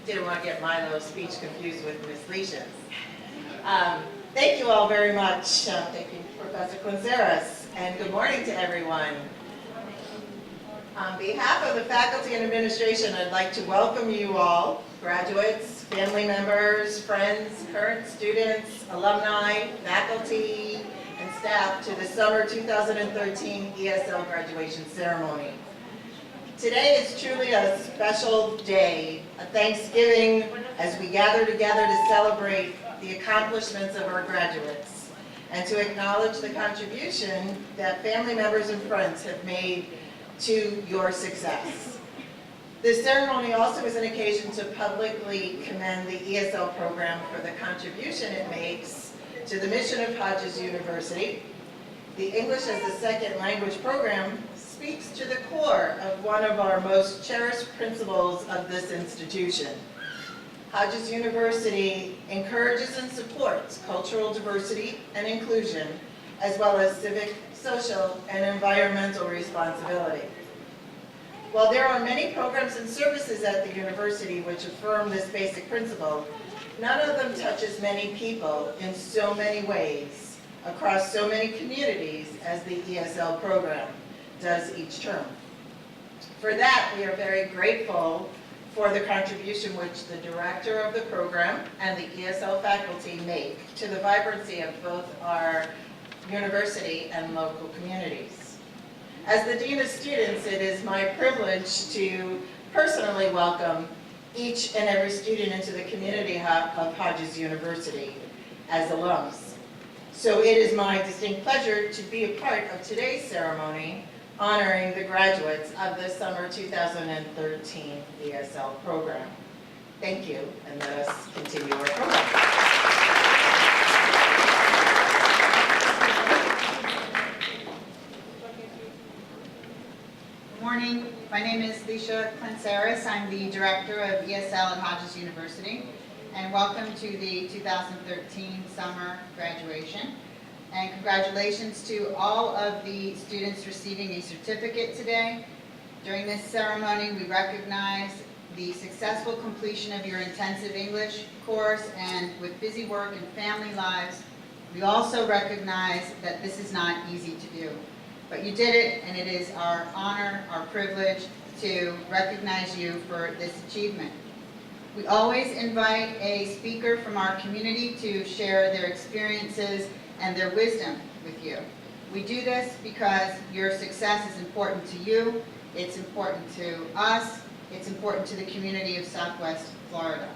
Didn't want to get Milo's speech confused with Miss Leisha's. Thank you all very much. Thank you, Professor Klentzeris, and good morning to everyone. On behalf of the faculty and administration, I'd like to welcome you all, graduates, family members, friends, current students, alumni, faculty, and staff to the summer 2013 ESL graduation ceremony. Today is truly a special day, a Thanksgiving, as we gather together to celebrate the accomplishments of our graduates and to acknowledge the contribution that family members and friends have made to your success. This ceremony also is an occasion to publicly commend the ESL program for the contribution it makes to the mission of Hodges University. The English as a Second Language program speaks to the core of one of our most cherished principles of this institution. Hodges University encourages and supports cultural diversity and inclusion, as well as civic, social, and environmental responsibility. While there are many programs and services at the university which affirm this basic principle, none of them touch as many people in so many ways across so many communities as the ESL program does each term. For that, we are very grateful for the contribution which the director of the program and the ESL faculty make to the vibrancy of both our university and local communities. As the Dean of Students, it is my privilege to personally welcome each and every student into the community of Hodges University as alums. So it is my distinct pleasure to be a part of today's ceremony honoring the graduates of the summer 2013 ESL program. Thank you, and let us continue our program. Good morning. My name is Leisha Klentzeris. I'm the director of ESL at Hodges University, and welcome to the 2013 summer graduation. And congratulations to all of the students receiving a certificate today. During this ceremony, we recognize the successful completion of your intensive English course, and with busy work and family lives, we also recognize that this is not easy to do. But you did it, and it is our honor, our privilege to recognize you for this achievement. We always invite a speaker from our community to share their experiences and their wisdom with you. We do this because your success is important to you, it's important to us, it's important to the community of Southwest Florida.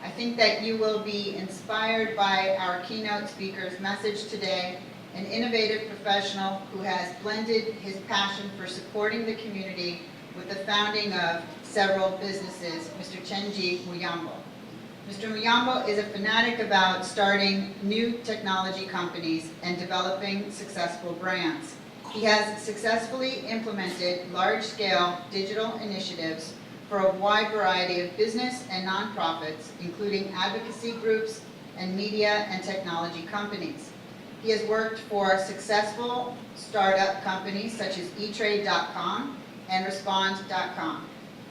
I think that you will be inspired by our keynote speaker's message today, an innovative professional who has blended his passion for supporting the community with the founding of several businesses, Mr. Chengi Muyambo. Mr. Muyambo is a fanatic about starting new technology companies and developing successful brands. He has successfully implemented large-scale digital initiatives for a wide variety of business and nonprofits, including advocacy groups and media and technology companies. He has worked for successful startup companies such as eTrade.com and Respond.com.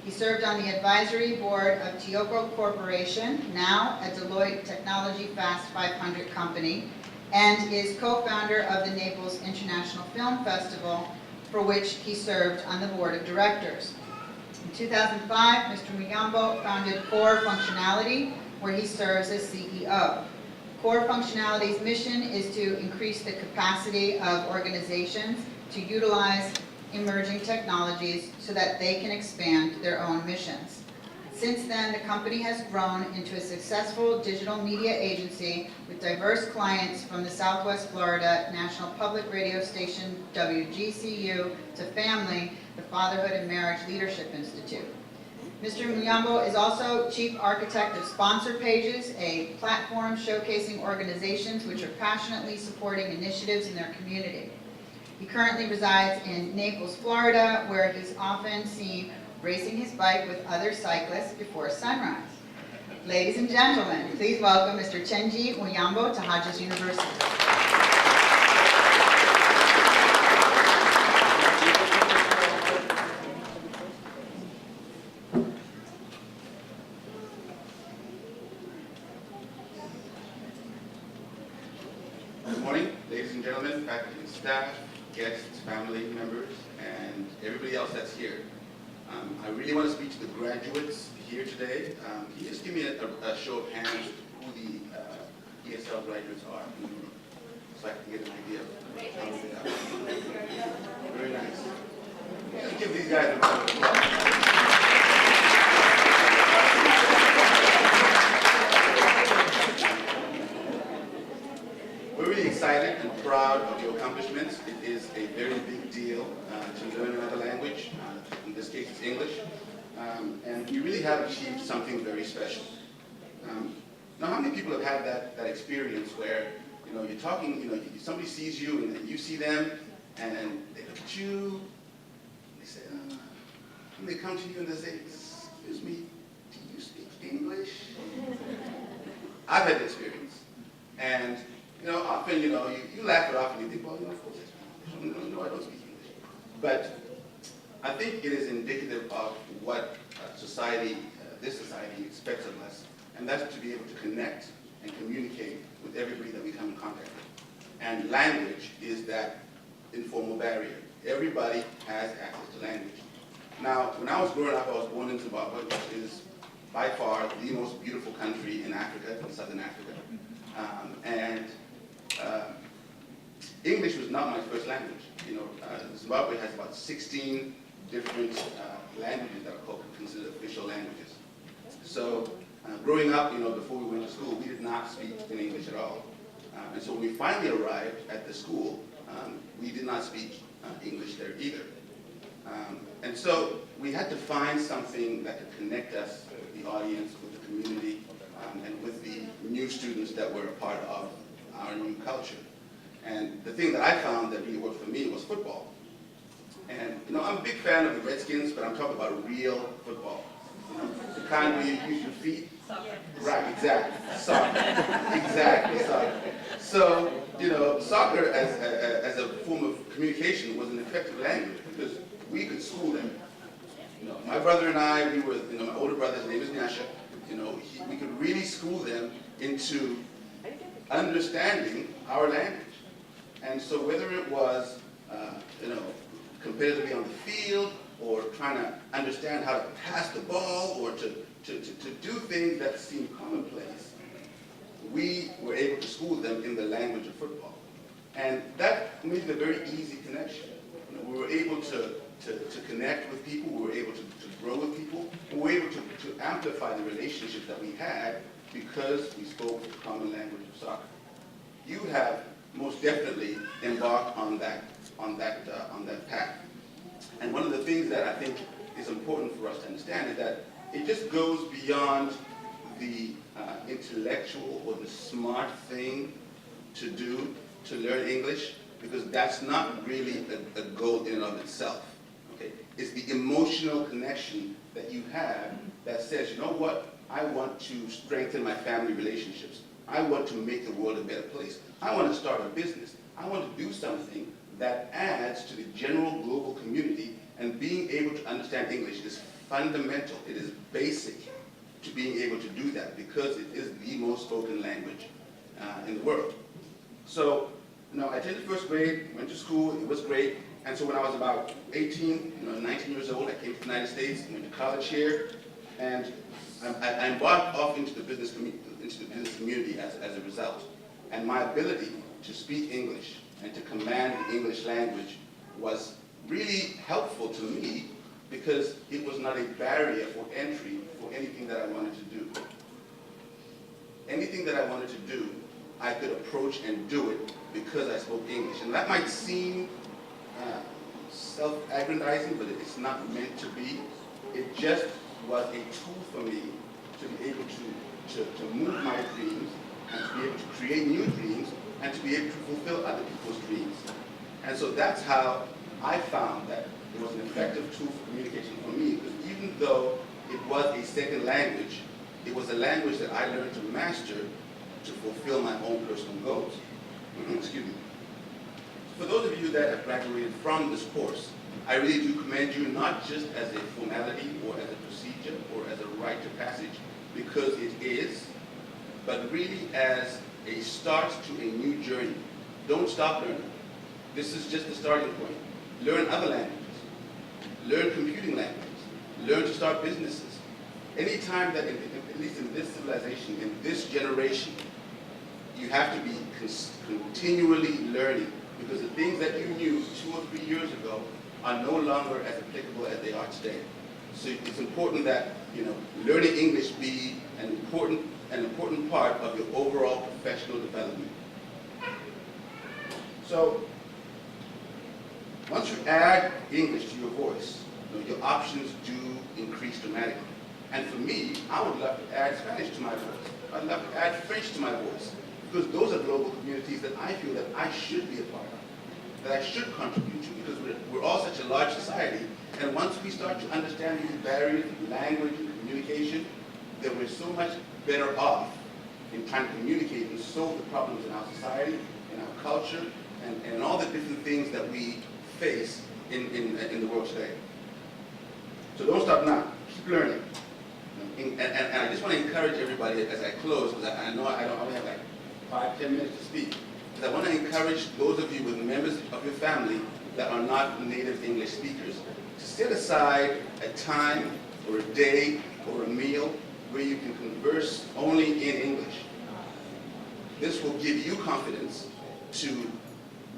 He served on the advisory board of Tioco Corporation, now a Deloitte Technology Fast 500 company, and is co-founder of the Naples International Film Festival, for which he served on the board of directors. In 2005, Mr. Muyambo founded Core Functionality, where he serves as CEO. Core Functionality's mission is to increase the capacity of organizations to utilize emerging technologies so that they can expand their own missions. Since then, the company has grown into a successful digital media agency with diverse clients from the Southwest Florida National Public Radio station WGCU to Family, the Fatherhood and Marriage Leadership Institute. Mr. Muyambo is also chief architect of Sponsor Pages, a platform showcasing organizations which are passionately supporting initiatives in their community. He currently resides in Naples, Florida, where he's often seen racing his bike with other cyclists before sunrise. Ladies and gentlemen, please welcome Mr. Chengi Muyambo to Hodges University. staff, guests, family members, and everybody else that's here. I really want to speak to the graduates here today. Can you just give me a show of hands who the ESL graduates are, so I can get an idea of how many they are. Very nice. Let's give these guys a round of applause. We're really excited and proud of your accomplishments. It is a very big deal to learn another language. In this case, it's English. And you really have achieved something very special. Now, how many people have had that experience where, you're talking, somebody sees you and you see them, and they look at you, they say, and they come to you and they say, excuse me, do you speak English? I've had the experience. And often, you laugh it off and you think, well, of course I speak English. No, I don't speak English. But I think it is indicative of what society, this society expects of us, and that's to be able to connect and communicate with everybody that we come in contact with. And language is that informal barrier. Everybody has access to language. Now, when I was growing up, I was born in Zimbabwe, which is by far the most beautiful country in Africa, in Southern Africa. English was not my first language. Zimbabwe has about 16 different languages that are considered official languages. So growing up, before we went to school, we did not speak in English at all. And so when we finally arrived at the school, we did not speak English there either. And so we had to find something that could connect us, the audience, with the community, and with the new students that were a part of our new culture. And the thing that I found that really worked for me was football. And I'm a big fan of the Redskins, but I'm talking about real football. The kind where you use your feet. Soccer. Right, exactly. Soccer. Exactly, soccer. So, soccer as a form of communication was an effective language because we could school them. My brother and I, we were, my older brother, his name is Marcia, we could really school them into understanding our language. And so whether it was, competitively on the field, or trying to understand how to pass the ball, or to do things that seem commonplace, we were able to school them in the language of football. And that made it a very easy connection. We were able to connect with people, we were able to grow with people, we were able to amplify the relationships that we had because we spoke the common language of soccer. You have most definitely embarked on that path. And one of the things that I think is important for us to understand is that it just goes beyond the intellectual or the smart thing to do to learn English, because that's not really a goal in and of itself. Okay? It's the emotional connection that you have that says, you know what, I want to strengthen my family relationships. I want to make the world a better place. I want to start a business. I want to do something that adds to the general global community, and being able to understand English is fundamental. It is basic to being able to do that because it is the most spoken language in the world. So, I attended first grade, went to school, it was great. And so when I was about 18, 19 years old, I came to the United States, went to college here, and I embarked off into the business community as a result. And my ability to speak English and to command the English language was really helpful to me because it was not a barrier for entry for anything that I wanted to do. Anything that I wanted to do, I could approach and do it because I spoke English. And that might seem self-aggrandizing, but it's not meant to be. It just was a tool for me to be able to move my dreams and to be able to create new dreams and to be able to fulfill other people's dreams. And so that's how I found that it was an effective tool for communication for me, because even though it was a second language, it was a language that I learned to master to fulfill my own personal goals. Excuse me. For those of you that have graduated from this course, I really do commend you, not just as a formality or as a procedure or as a rite of passage, because it is, but really as a start to a new journey. Don't stop learning. This is just the starting point. Learn other languages. Learn computing languages. Learn to start businesses. Anytime that, at least in this civilization, in this generation, you have to be continually learning, because the things that you knew 2 or 3 years ago are no longer as applicable as they are today. So it's important that, learning English be an important part of your overall professional development. So once you add English to your voice, your options do increase dramatically. And for me, I would love to add Spanish to my voice. I'd love to add French to my voice, because those are global communities that I feel that I should be a part of, that I should contribute to, because we're all such a large society. And once we start to understand these barriers of language and communication, then we're so much better off in trying to communicate and solve the problems in our society, in our culture, and all the different things that we face in the world today. So don't stop now. Keep learning. And I just want to encourage everybody as I close, because I know I only have like 5-10 minutes to speak, because I want to encourage those of you with members of your family that are not native English speakers to set aside a time or a day or a meal where you can converse only in English. This will give you confidence to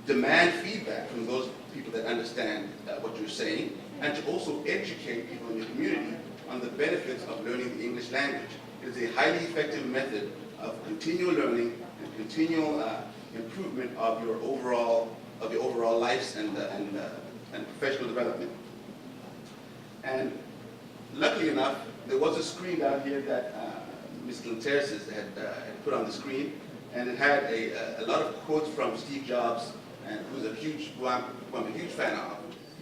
demand feedback from those people that understand what you're saying, and to also educate people in your community on the benefits of learning the English language. It is a highly effective method of continual learning and continual improvement of your overall lives and professional development. And luckily enough, there was a screen down here that Ms. Klentzeris had put on the screen, and it had a lot of quotes from Steve Jobs, and who I'm a huge fan of.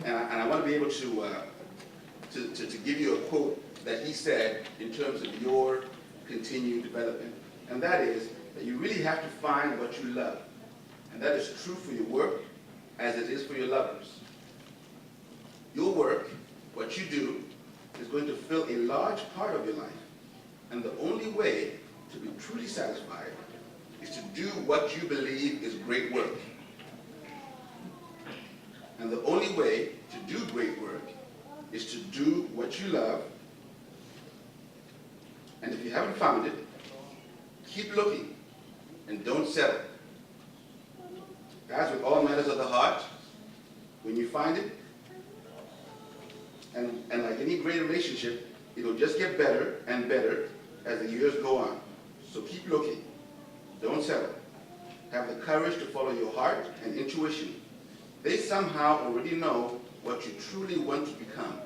And I want to be able to give you a quote that he said in terms of your continued development. And that is that you really have to find what you love. And that is true for your work as it is for your lovers. Your work, what you do, is going to fill a large part of your life. And the only way to be truly satisfied is to do what you believe is great work. And the only way to do great work is to do what you love. And if you haven't found it, keep looking and don't settle. As with all matters of the heart, when you find it, and like any great relationship, it'll just get better and better as the years go on. So keep looking. Don't settle. Have the courage to follow your heart and intuition. They somehow already know what you truly want to become.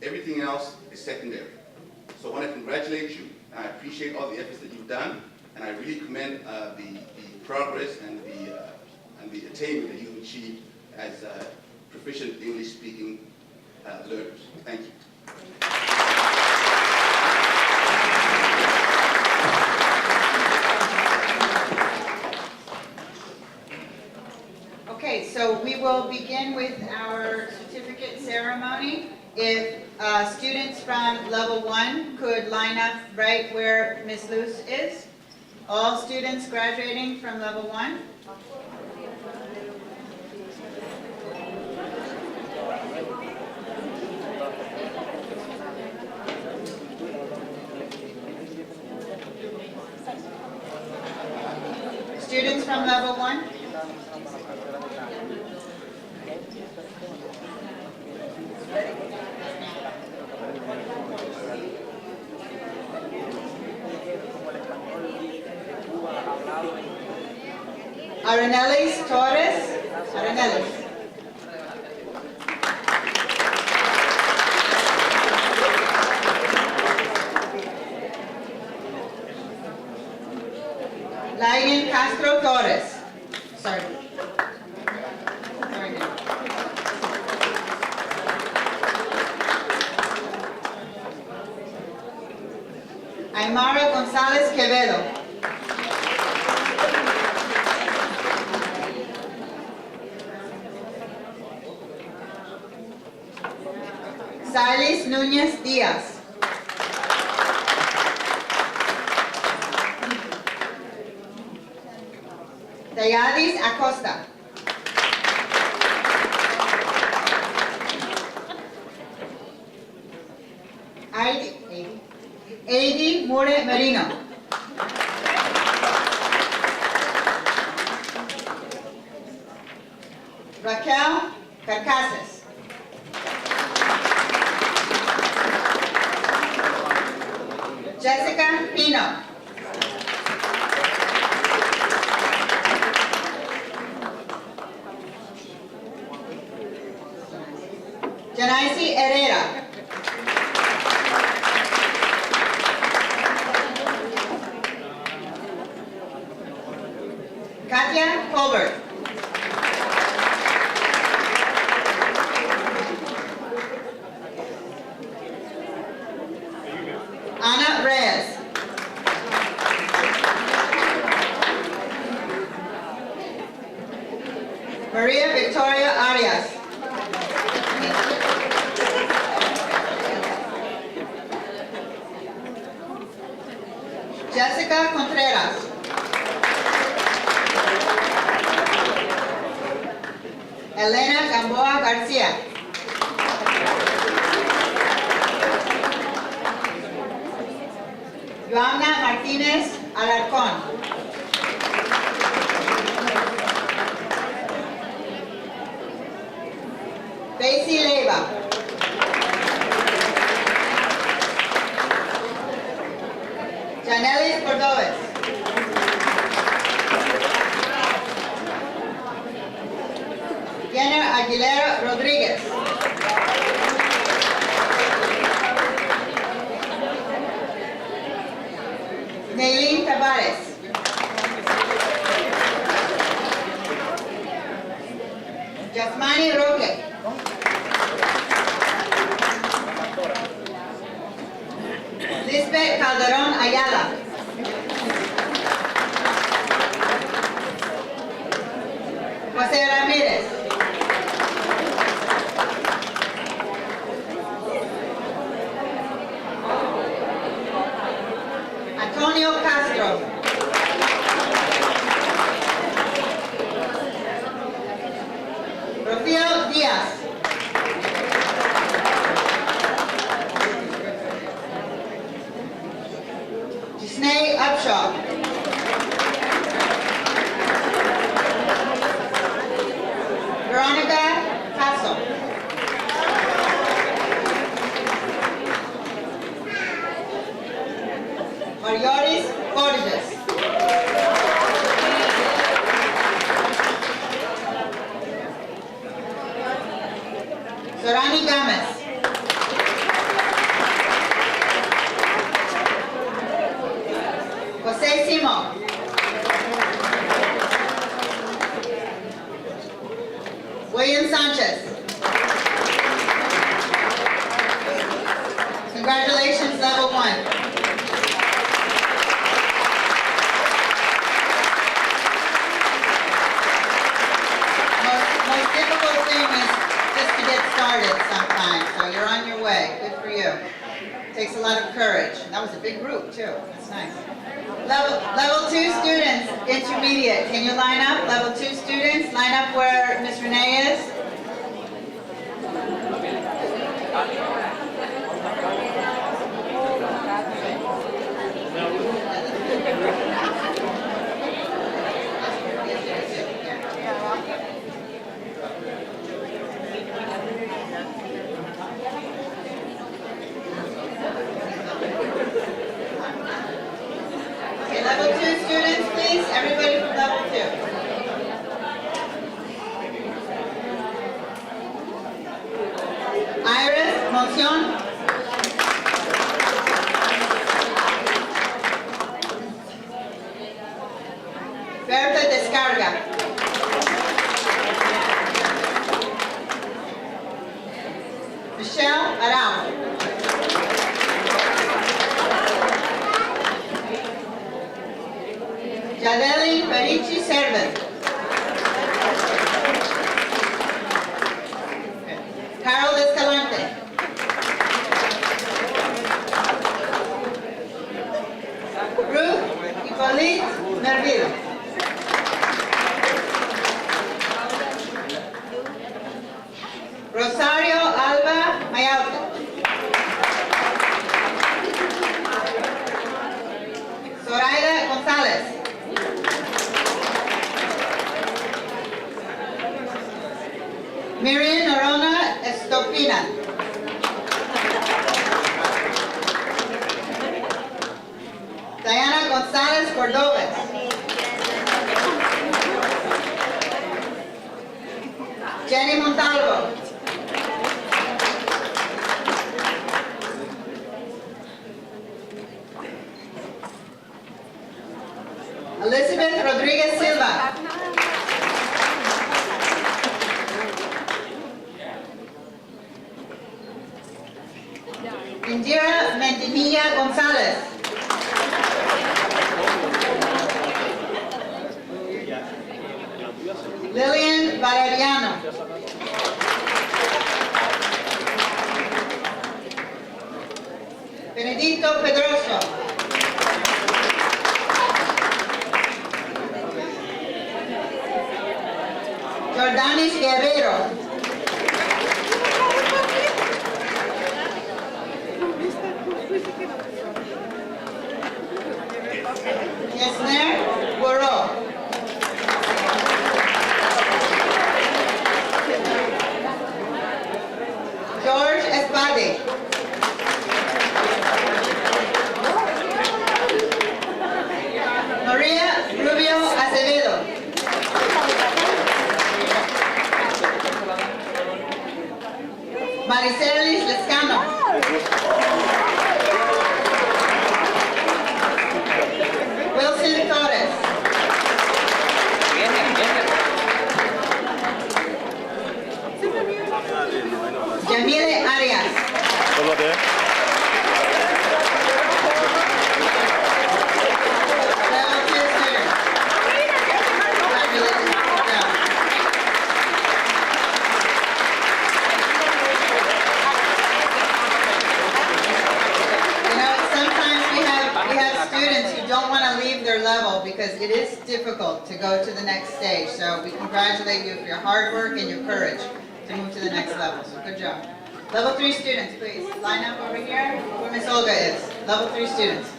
Everything else is secondary. So I want to congratulate you. I appreciate all the efforts that you've done, and I really commend the progress and the attainment that you've achieved as proficient English-speaking learners. Thank you. Okay, so we will begin with our certificate ceremony. If students from level 1 could line up right where Ms. Luce is. All students graduating from level 1. Students from level 1. Arenelis Torres. Arenelis. Layan Castro Torres. Sorry. Sorry. Aymara González Quevedo. Salis Núñez Díaz. Dayadis Acosta. Heidi Mure Merino. Raquel Carcases. Jessica Pino. Janaisi Herrera. Katia Colbert. Ana Reyes. Maria Victoria Arias. Jessica Contreras. Elena Gamboa Garcia. Joana Martínez Alarcón. Daisy Leiva. Janelis Cordobes. Jenner Aguilera Rodríguez. Neilín Tavares. Yasmani Roque. Lisbeth Calderón Ayala. José Ramírez. Antonio Castro. Rafael Díaz. Disney Upshaw. Veronica Tasso. Marioris Hodges. Sorani Gomez. Jose Simo. William Sanchez. Congratulations, level 1. Most difficult thing is just to get started sometimes, so you're on your way. Good for you. Takes a lot of courage. That was a big group too. That's nice. Level 2 students, intermediate. Can you line up? Level 2 students, line up where Miss Renee is. Level 2 students, please. Everybody from level 2. Iris Moncion. Berta Descarga. Michelle Arau. Jadeli Perici Serven. Carol Escalante. Ruth Hippolyte Merville. Rosario Alba Mayauta. Cordobes. Jenny Montalvo. Elizabeth Rodriguez Silva. Indira Mendimilla Gonzalez. Lillian Valeriano. Benedito Pedroso. Jordanis Guerrero. Yasner Boro. George Espade. Maria Rubio Acevedo. Maricelis Lescano. Wilson Torres. Yamile Arias. Level 2 student. Congratulations. Good job. You know, sometimes we have students who don't want to leave their level because it is difficult to go to the next stage. So we congratulate you for your hard work and your courage to move to the next level. So good job. Level 3 students, please. Line up over here where Miss Olga is. Level 3 students.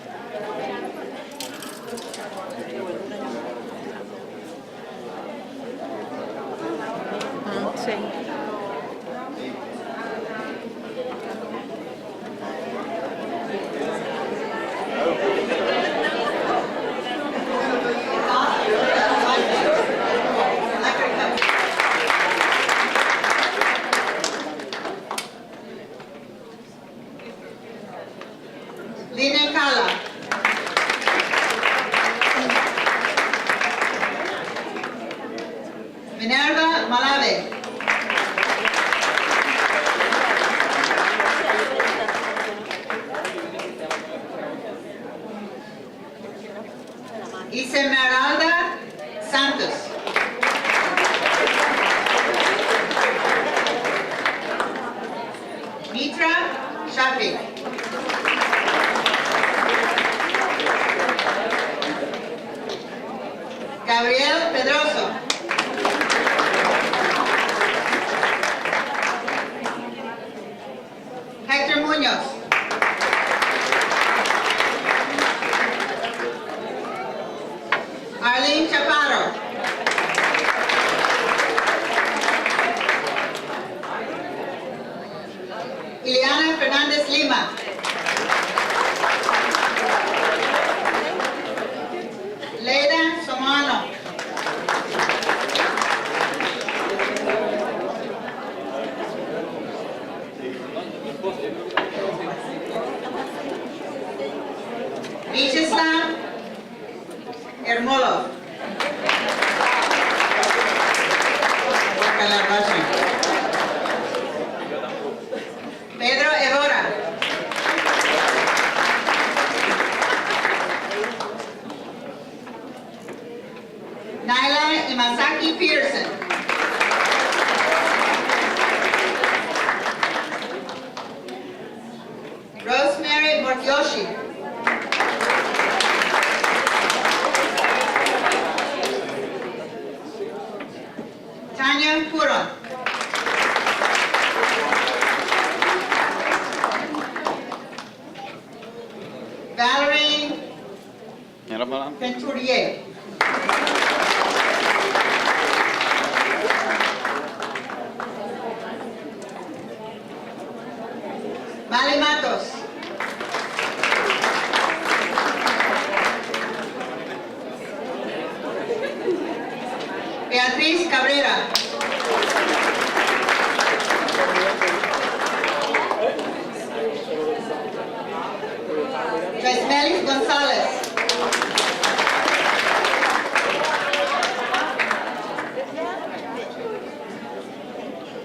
Lina Kala. Minerva Malave. Esmeralda Santos. Mitra Shafi. Gabriel Pedroso. Hector Munoz. Arlene Chaparro. Ileana Fernandez Lima. Leida Somano. Vyacheslav Ermolov. Pedro Evora. Naila Imasaki Pearson. Rosemary Morkyoshi. Tanya Puron. Valerie Venturier. Mali Matos. Crismelis Gonzalez.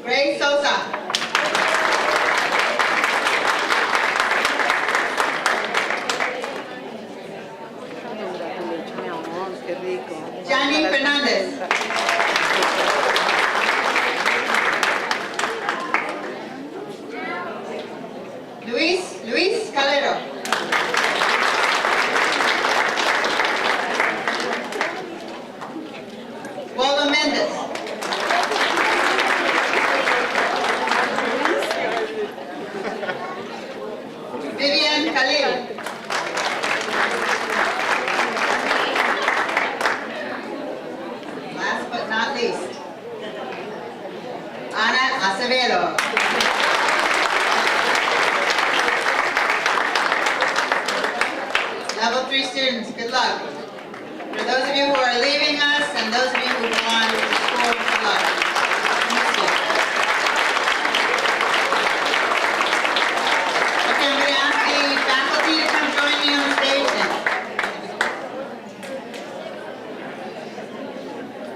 Grace Sosa. Johnny Fernandez. Luis Calero. Waldo Mendez. Vivian Khalil. Last but not least, Ana Acevedo. Level 3 students, good luck. For those of you who are leaving us and those of you who go on to school, good luck. Thank you. Okay, I'm going to ask the faculty to come join me on stage now.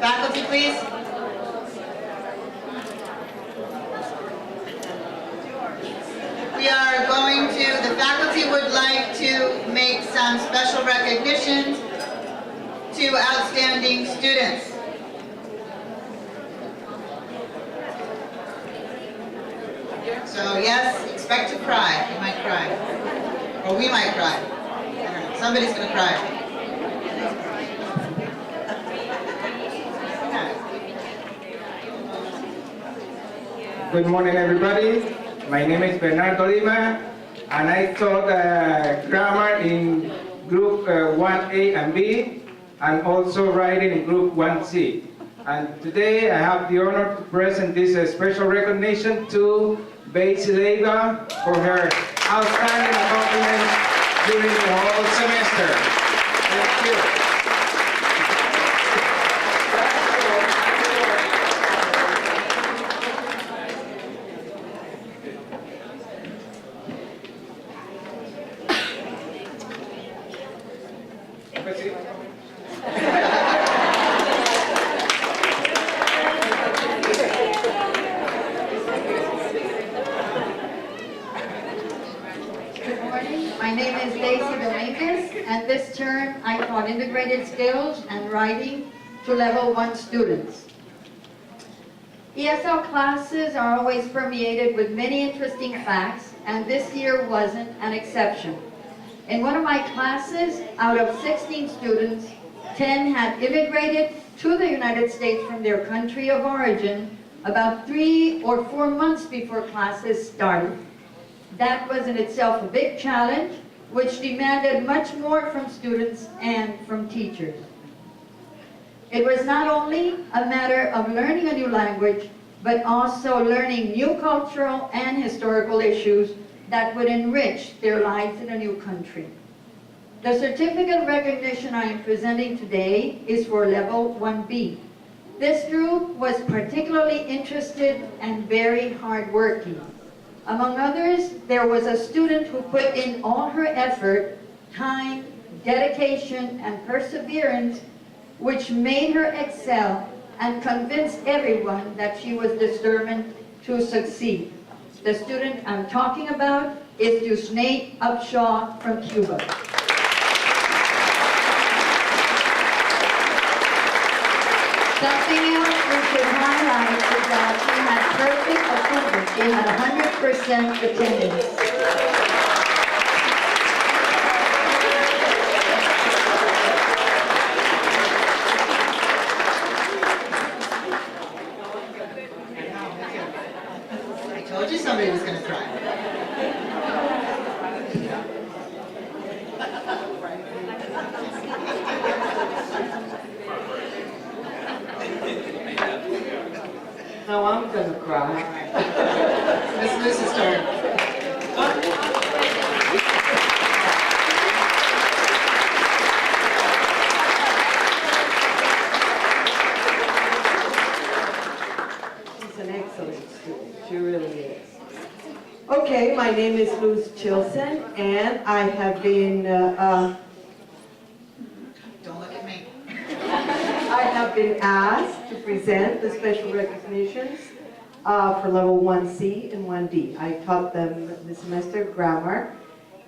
Faculty, please. We are going to, the faculty would like to make some special recognitions to outstanding students. So yes, expect to cry. You might cry. Or we might cry. I don't know. Somebody's going to cry. Good morning, everybody. My name is Bernardo Lima, and I taught grammar in Group 1A and B, and also writing in Group 1C. And today I have the honor to present this special recognition to Betsy Leiva for her outstanding accomplishments during the whole semester. Thank you. My name is Daisy Dominguez, and this term I taught integrated skills and writing to level 1 students. ESL classes are always permeated with many interesting facts, and this year wasn't an exception. In one of my classes, out of 16 students, 10 had immigrated to the United States from their country of origin about 3 or 4 months before classes started. That was in itself a big challenge, which demanded much more from students and from teachers. It was not only a matter of learning a new language, but also learning new cultural and historical issues that would enrich their lives in a new country. The certificate of recognition I am presenting today is for level 1B. This group was particularly interested and very hardworking. Among others, there was a student who put in all her effort, time, dedication, and perseverance, which made her excel and convinced everyone that she was determined to succeed. The student I'm talking about is Yusnei Upshaw from Cuba. Something else we should highlight is that she had perfect attendance. She had 100% attendance. I told you somebody was going to cry. Now I'm gonna cry. Miss Luce's turn. She's an excellent student. She really is. Okay, my name is Luz Chilson, and I have been Don't look at me. asked to present the special recognitions for level 1C and 1D. I taught them this semester grammar,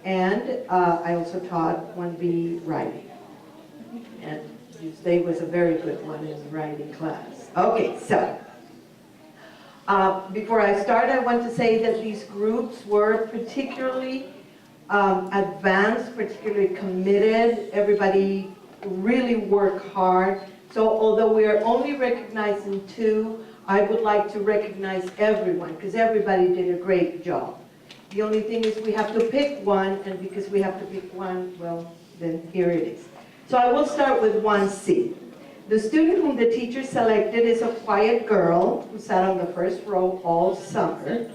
and I also taught 1B writing. And Tuesday was a very good one in the writing class. Okay, so before I start, I want to say that these groups were particularly advanced, particularly committed. Everybody really worked hard. So although we are only recognizing 2, I would like to recognize everyone because everybody did a great job. The only thing is we have to pick one, and because we have to pick one, well, then here it is. So I will start with 1C. The student whom the teacher selected is a quiet girl who sat on the first row all summer.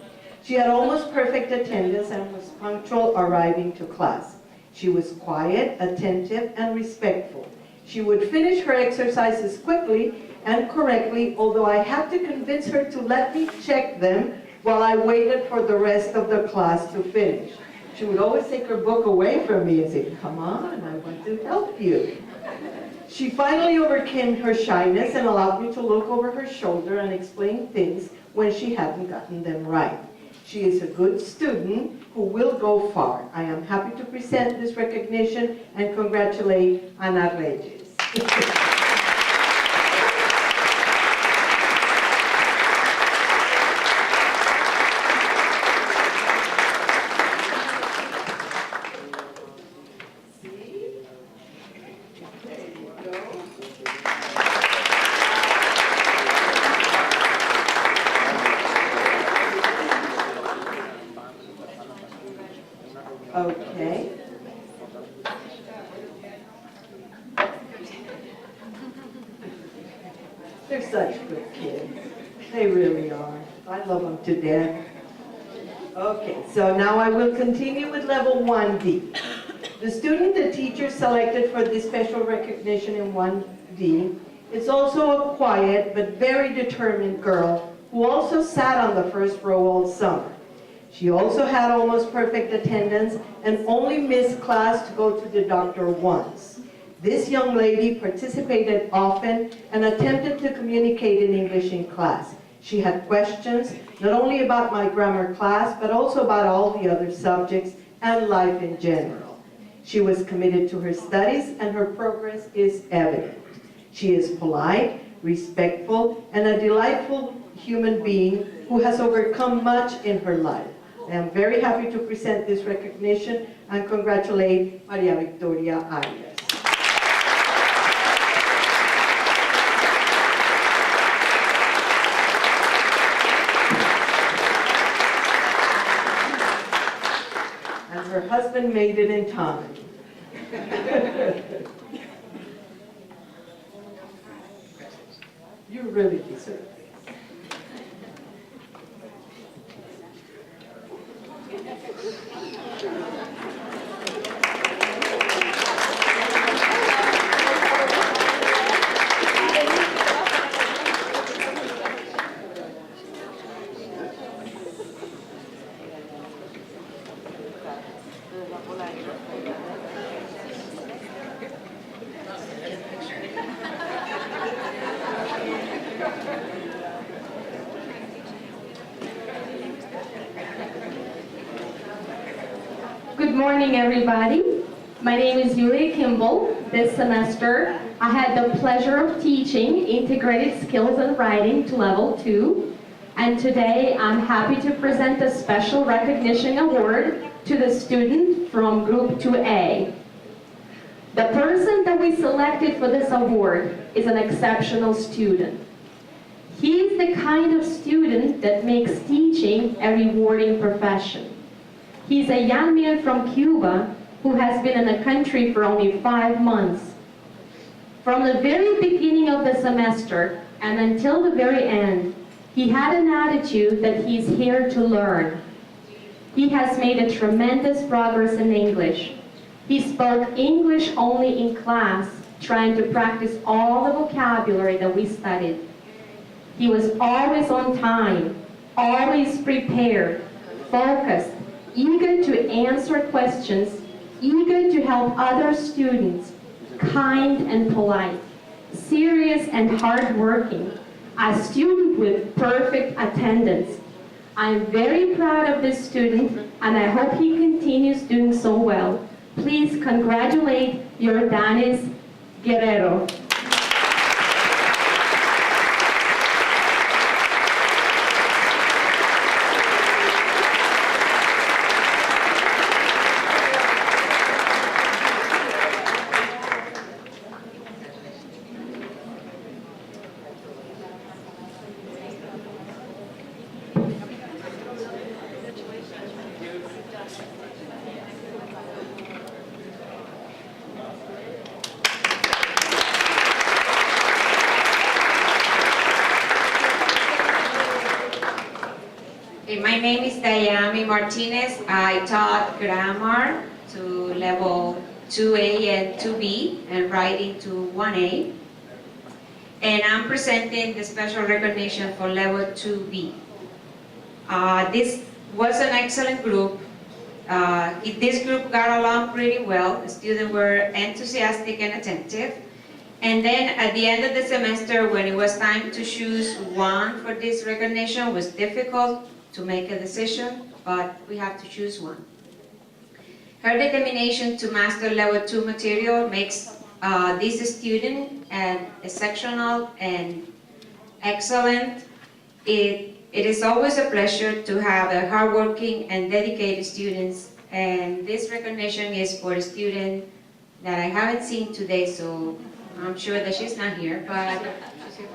She had almost perfect attendance and was punctual arriving to class. She was quiet, attentive, and respectful. She would finish her exercises quickly and correctly, although I had to convince her to let me check them while I waited for the rest of the class to finish. She would always take her book away from me and say, "Come on, I want to help you." She finally overcame her shyness and allowed me to look over her shoulder and explain things when she hadn't gotten them right. She is a good student who will go far. I am happy to present this recognition and congratulate Ana Reyes. Okay. They're such good kids. They really are. I love them to death. Okay, so now I will continue with level 1D. The student the teacher selected for this special recognition in 1D is also a quiet but very determined girl who also sat on the first row all summer. She also had almost perfect attendance and only missed class to go to the doctor once. This young lady participated often and attempted to communicate in English in class. She had questions not only about my grammar class, but also about all the other subjects and life in general. She was committed to her studies and her progress is evident. She is polite, respectful, and a delightful human being who has overcome much in her life. I am very happy to present this recognition and congratulate Maria Victoria Arias. And her husband made it in time. You really deserve it. Good morning, everybody. My name is Julia Kimball. This semester, I had the pleasure of teaching integrated skills and writing to level 2. And today, I'm happy to present a special recognition award to the student from Group 2A. The person that we selected for this award is an exceptional student. He's the kind of student that makes teaching a rewarding profession. He's a young man from Cuba who has been in the country for only 5 months. From the very beginning of the semester and until the very end, he had an attitude that he's here to learn. He has made a tremendous progress in English. He spoke English only in class, trying to practice all the vocabulary that we studied. He was always on time, always prepared, focused, eager to answer questions, eager to help other students, kind and polite, serious and hardworking, a student with perfect attendance. I'm very proud of this student and I hope he continues doing so well. Please congratulate Jordanis Guerrero. My name is Dayami Martinez. I taught grammar to level 2A and 2B and writing to 1A. And I'm presenting the special recognition for level 2B. This was an excellent group. This group got along pretty well. The students were enthusiastic and attentive. And then at the end of the semester, when it was time to choose one for this recognition, it was difficult to make a decision, but we have to choose one. Her determination to master level 2 material makes this student exceptional and excellent. It is always a pleasure to have a hardworking and dedicated students, and this recognition is for a student that I haven't seen today, so I'm sure that she's not here, but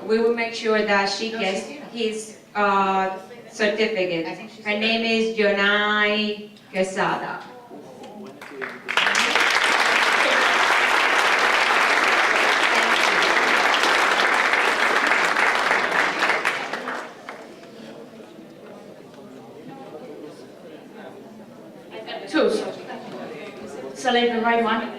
we will make sure that she gets his certificate. Her name is Jonai Quesada. Choose. Select the right one.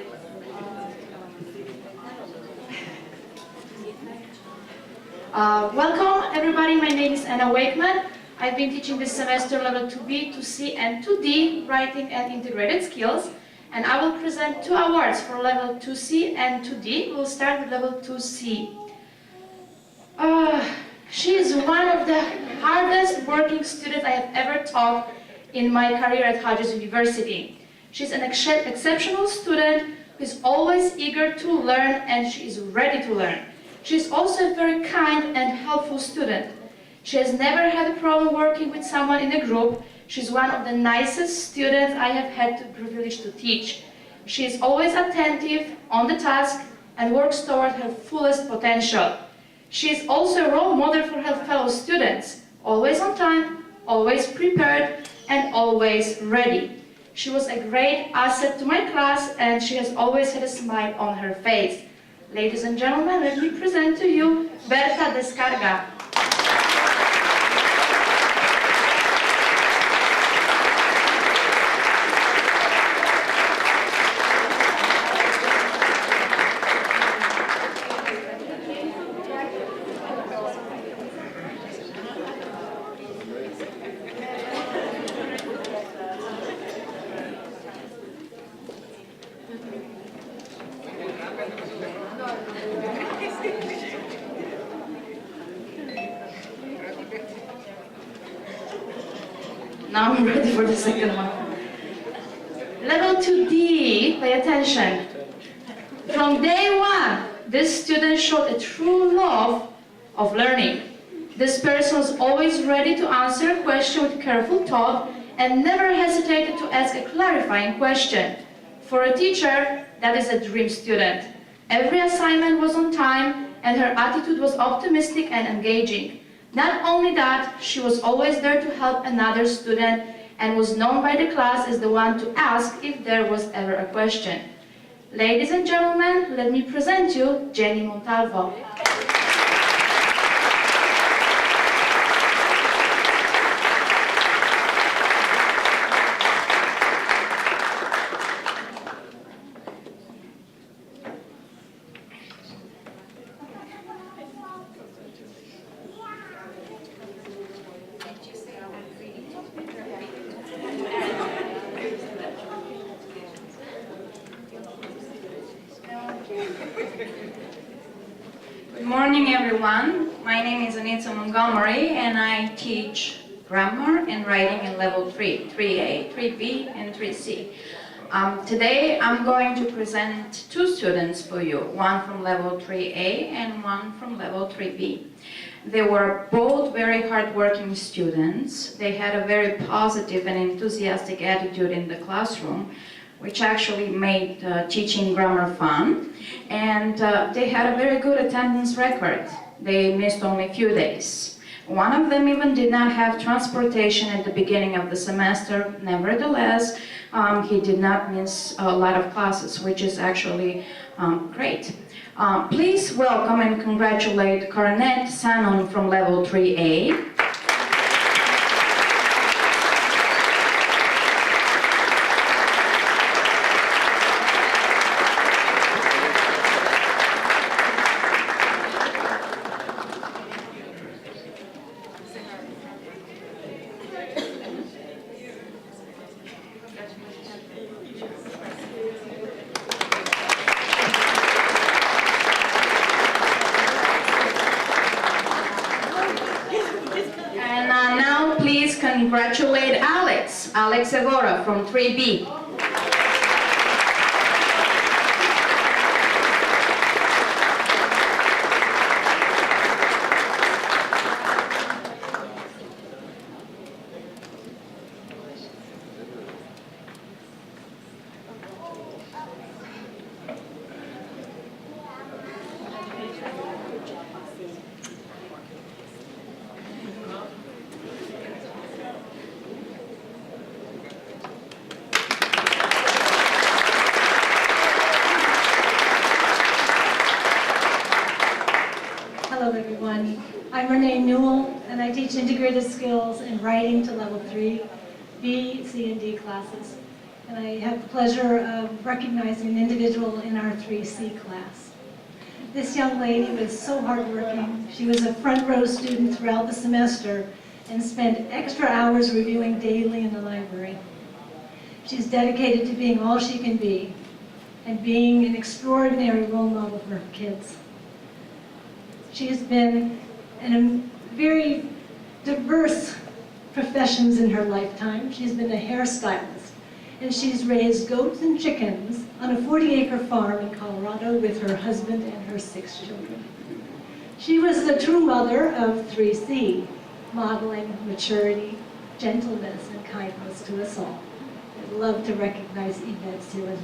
Welcome everybody, my name is Anna Wakeman. I've been teaching this semester level 2B, 2C and 2D, writing and integrated skills. And I will present 2 awards for level 2C and 2D. We'll start with level 2C. She is one of the hardest working students I have ever taught in my career at Hodges University. She's an exceptional student who is always eager to learn and she is ready to learn. She is also a very kind and helpful student. She has never had a problem working with someone in the group. She's one of the nicest students I have had the privilege to teach. She is always attentive, on the task, and works toward her fullest potential. She is also a role model for her fellow students, always on time, always prepared, and always ready. She was a great asset to my class, and she has always had a smile on her face. Ladies and gentlemen, let me present to you Berta Descarga. Now I'm ready for the second one. Level 2D, pay attention. From day one, this student showed a true love of learning. This person was always ready to answer a question with careful thought and never hesitated to ask a clarifying question. For a teacher, that is a dream student. Every assignment was on time and her attitude was optimistic and engaging. Not only that, she was always there to help another student and was known by the class as the one to ask if there was ever a question. Ladies and gentlemen, let me present you Jenny Montalvo. Good morning, everyone. My name is Anita Montgomery, and I teach grammar and writing in level 3, 3A, 3B, and 3C. Today, I'm going to present two students for you, one from level 3A and one from level 3B. They were both very hardworking students. They had a very positive and enthusiastic attitude in the classroom, which actually made teaching grammar fun. And they had a very good attendance record. They missed only a few days. One of them even did not have transportation at the beginning of the semester. Nevertheless, he did not miss a lot of classes, which is actually great. Please welcome and congratulate Karnet Sanon from level 3A. Congratulate Alex Evora from 3B. Hello everyone, I'm Renee Newell and I teach integrated skills in writing to level 3, B, C, and D classes. And I have the pleasure of recognizing an individual in our 3C class. This young lady was so hardworking. She was a front row student throughout the semester and spent extra hours reviewing daily in the library. She's dedicated to being all she can be and being an extraordinary role model for her kids. She has been in very diverse professions in her lifetime. She's been a hairstylist, and she's raised goats and chickens on a 40-acre farm in Colorado with her husband and her 6 children. She was the true mother of 3C, modeling maturity, gentleness, and kindness to us all. I'd love to recognize Yvette Sirene.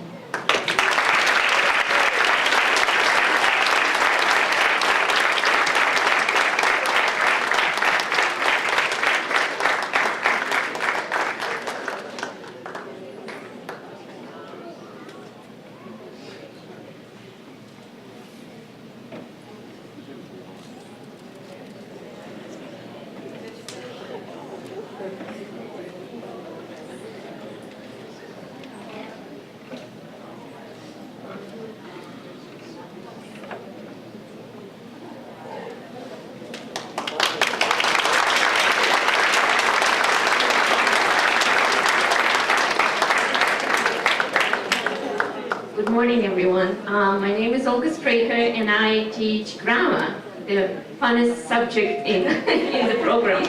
Good morning, everyone. My name is Olga Straker, and I teach grammar, the funnest subject in, in the program,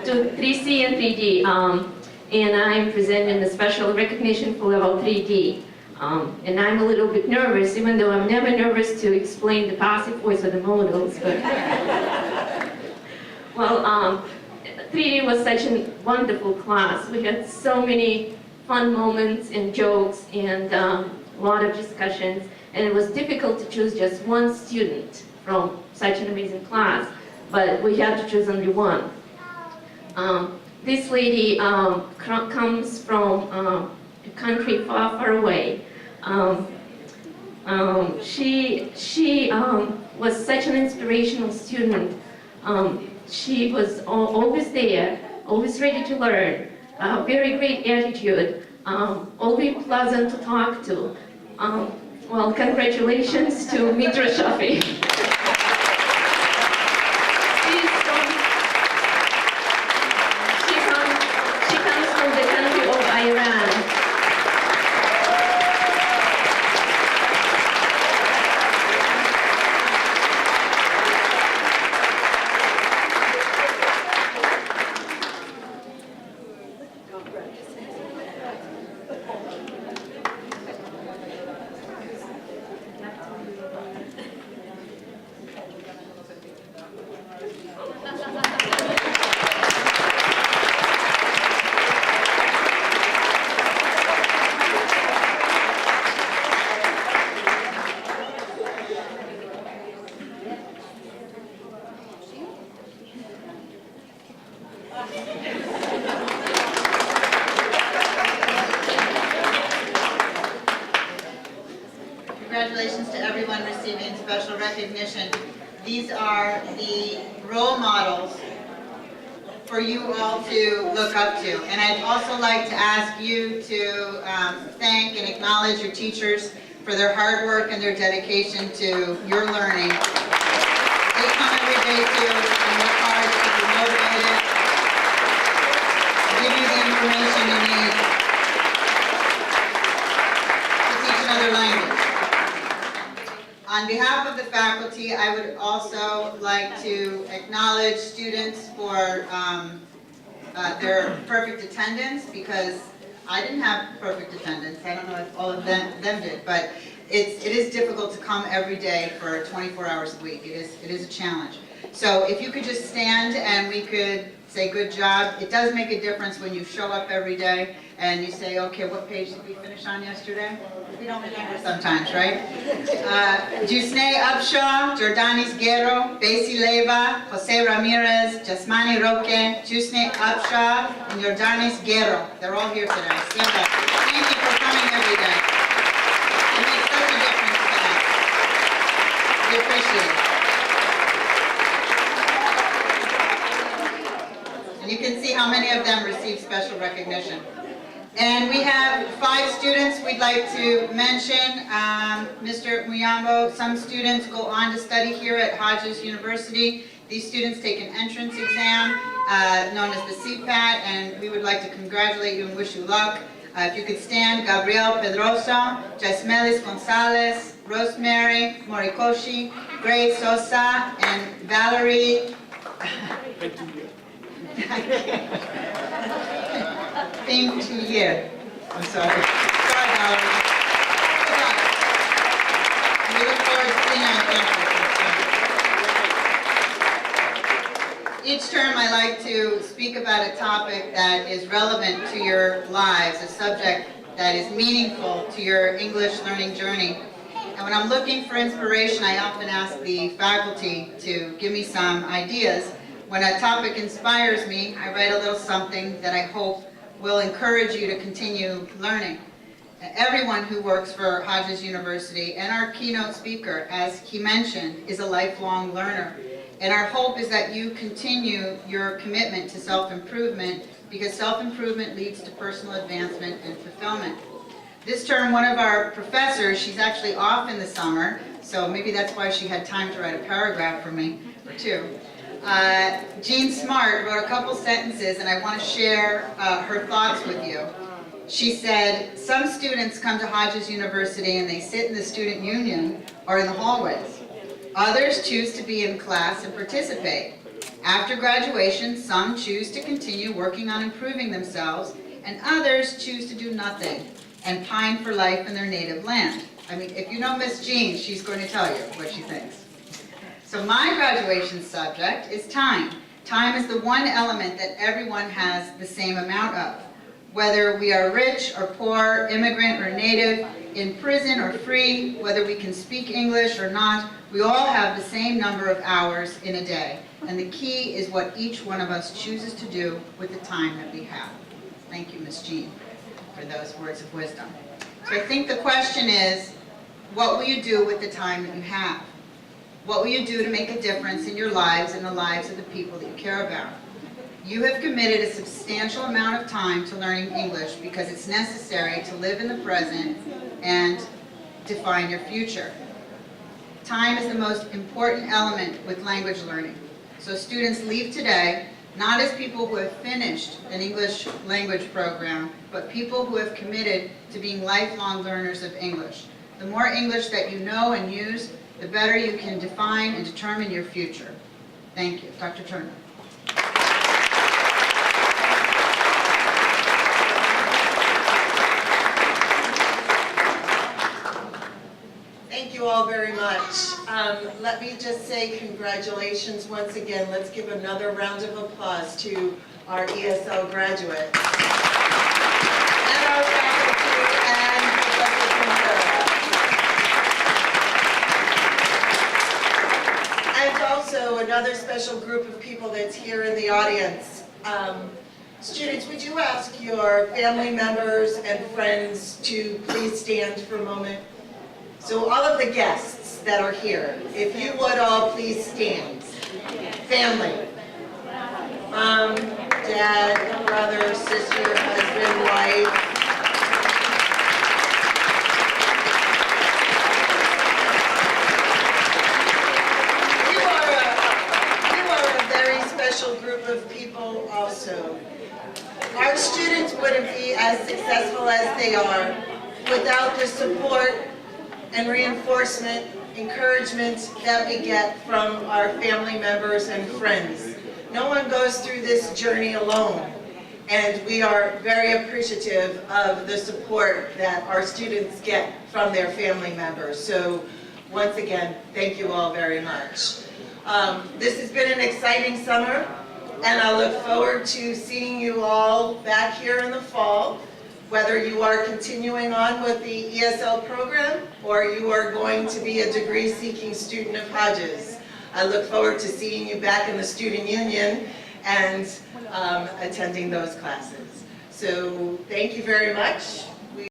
to 3C and 3D. And I'm presenting the special recognition for level 3D. And I'm a little bit nervous, even though I'm never nervous to explain the passive voice or the modals. But well, 3D was such a wonderful class. We had so many fun moments and jokes and a lot of discussions, and it was difficult to choose just one student from such an amazing class, but we had to choose only one. This lady comes from a country far, far away. She was such an inspirational student. She was always there, always ready to learn. Very great attitude, always pleasant to talk to. Well, congratulations to Mitra Shafi. She comes from the country of Iran. congratulations to everyone receiving special recognition. These are the role models for you all to look up to. And I'd also like to ask you to thank and acknowledge your teachers for their hard work and their dedication to your learning. They come every day to and work hard to keep you motivated, give you the information you need to teach another language. On behalf of the faculty, I would also like to acknowledge students for their perfect attendance, because I didn't have perfect attendance. I don't know if all of them did, but it is difficult to come every day for 24 hours a week. It is a challenge. So if you could just stand and we could say good job. It does make a difference when you show up every day and you say, okay, what page did we finish on yesterday? We don't remember sometimes, right? Jusne Upshaw, Jordanis Guerro, Basie Leva, Jose Ramirez, Jasmani Roque, Jusne Upshaw, and Jordanis Guerro. They're all here today. Stand up. Thank you for coming every day. It makes such a difference to us. We appreciate it. And you can see how many of them received special recognition. And we have 5 students we'd like to mention. Mr. Muyambo, some students go on to study here at Hodges University. These students take an entrance exam known as the CPAT, and we would like to congratulate you and wish you luck. If you could stand, Gabriel Pedroso, Jasmelis Gonzalez, Rosemary Morikoshi, Grace Sosa, and Valerie Thing to year. I'm sorry. Sorry, Valerie. Good luck. We look forward to seeing you on campus. Each term I like to speak about a topic that is relevant to your lives, a subject that is meaningful to your English learning journey. And when I'm looking for inspiration, I often ask the faculty to give me some ideas. When a topic inspires me, I write a little something that I hope will encourage you to continue learning. Everyone who works for Hodges University, and our keynote speaker, as he mentioned, is a lifelong learner. And our hope is that you continue your commitment to self-improvement, because self-improvement leads to personal advancement and fulfillment. This term, one of our professors, she's actually off in the summer, so maybe that's why she had time to write a paragraph for me, or 2. Jean Smart wrote a couple sentences, and I want to share her thoughts with you. She said, some students come to Hodges University and they sit in the student union or in the hallways. Others choose to be in class and participate. After graduation, some choose to continue working on improving themselves, and others choose to do nothing and pine for life in their native land. I mean, if you know Miss Jean, she's going to tell you what she thinks. So my graduation subject is time. Time is the one element that everyone has the same amount of. Whether we are rich or poor, immigrant or native, in prison or free, whether we can speak English or not, we all have the same number of hours in a day. And the key is what each one of us chooses to do with the time that we have. Thank you, Ms. Jean, for those words of wisdom. So I think the question is, what will you do with the time that you have? What will you do to make a difference in your lives and the lives of the people that you care about? You have committed a substantial amount of time to learning English because it's necessary to live in the present and define your future. Time is the most important element with language learning. So students leave today not as people who have finished an English language program, but people who have committed to being lifelong learners of English. The more English that you know and use, the better you can define and determine your future. Thank you. Dr. Turner. Thank you all very much. Let me just say congratulations once again. Let's give another round of applause to our ESL graduates. And our faculty and Professor Klentzeris. And also another special group of people that's here in the audience. Students, would you ask your family members and friends to please stand for a moment? So all of the guests that are here, if you would all please stand. Family, mom, dad, brother, sister, husband, wife. You are a very special group of people also. Our students wouldn't be as successful as they are without the support and reinforcement, encouragement that we get from our family members and friends. No one goes through this journey alone, and we are very appreciative of the support that our students get from their family members. So once again, thank you all very much. This has been an exciting summer, and I look forward to seeing you all back here in the fall, whether you are continuing on with the ESL program or you are going to be a degree-seeking student of Hodges. I look forward to seeing you back in the student union and attending those classes. So thank you very much.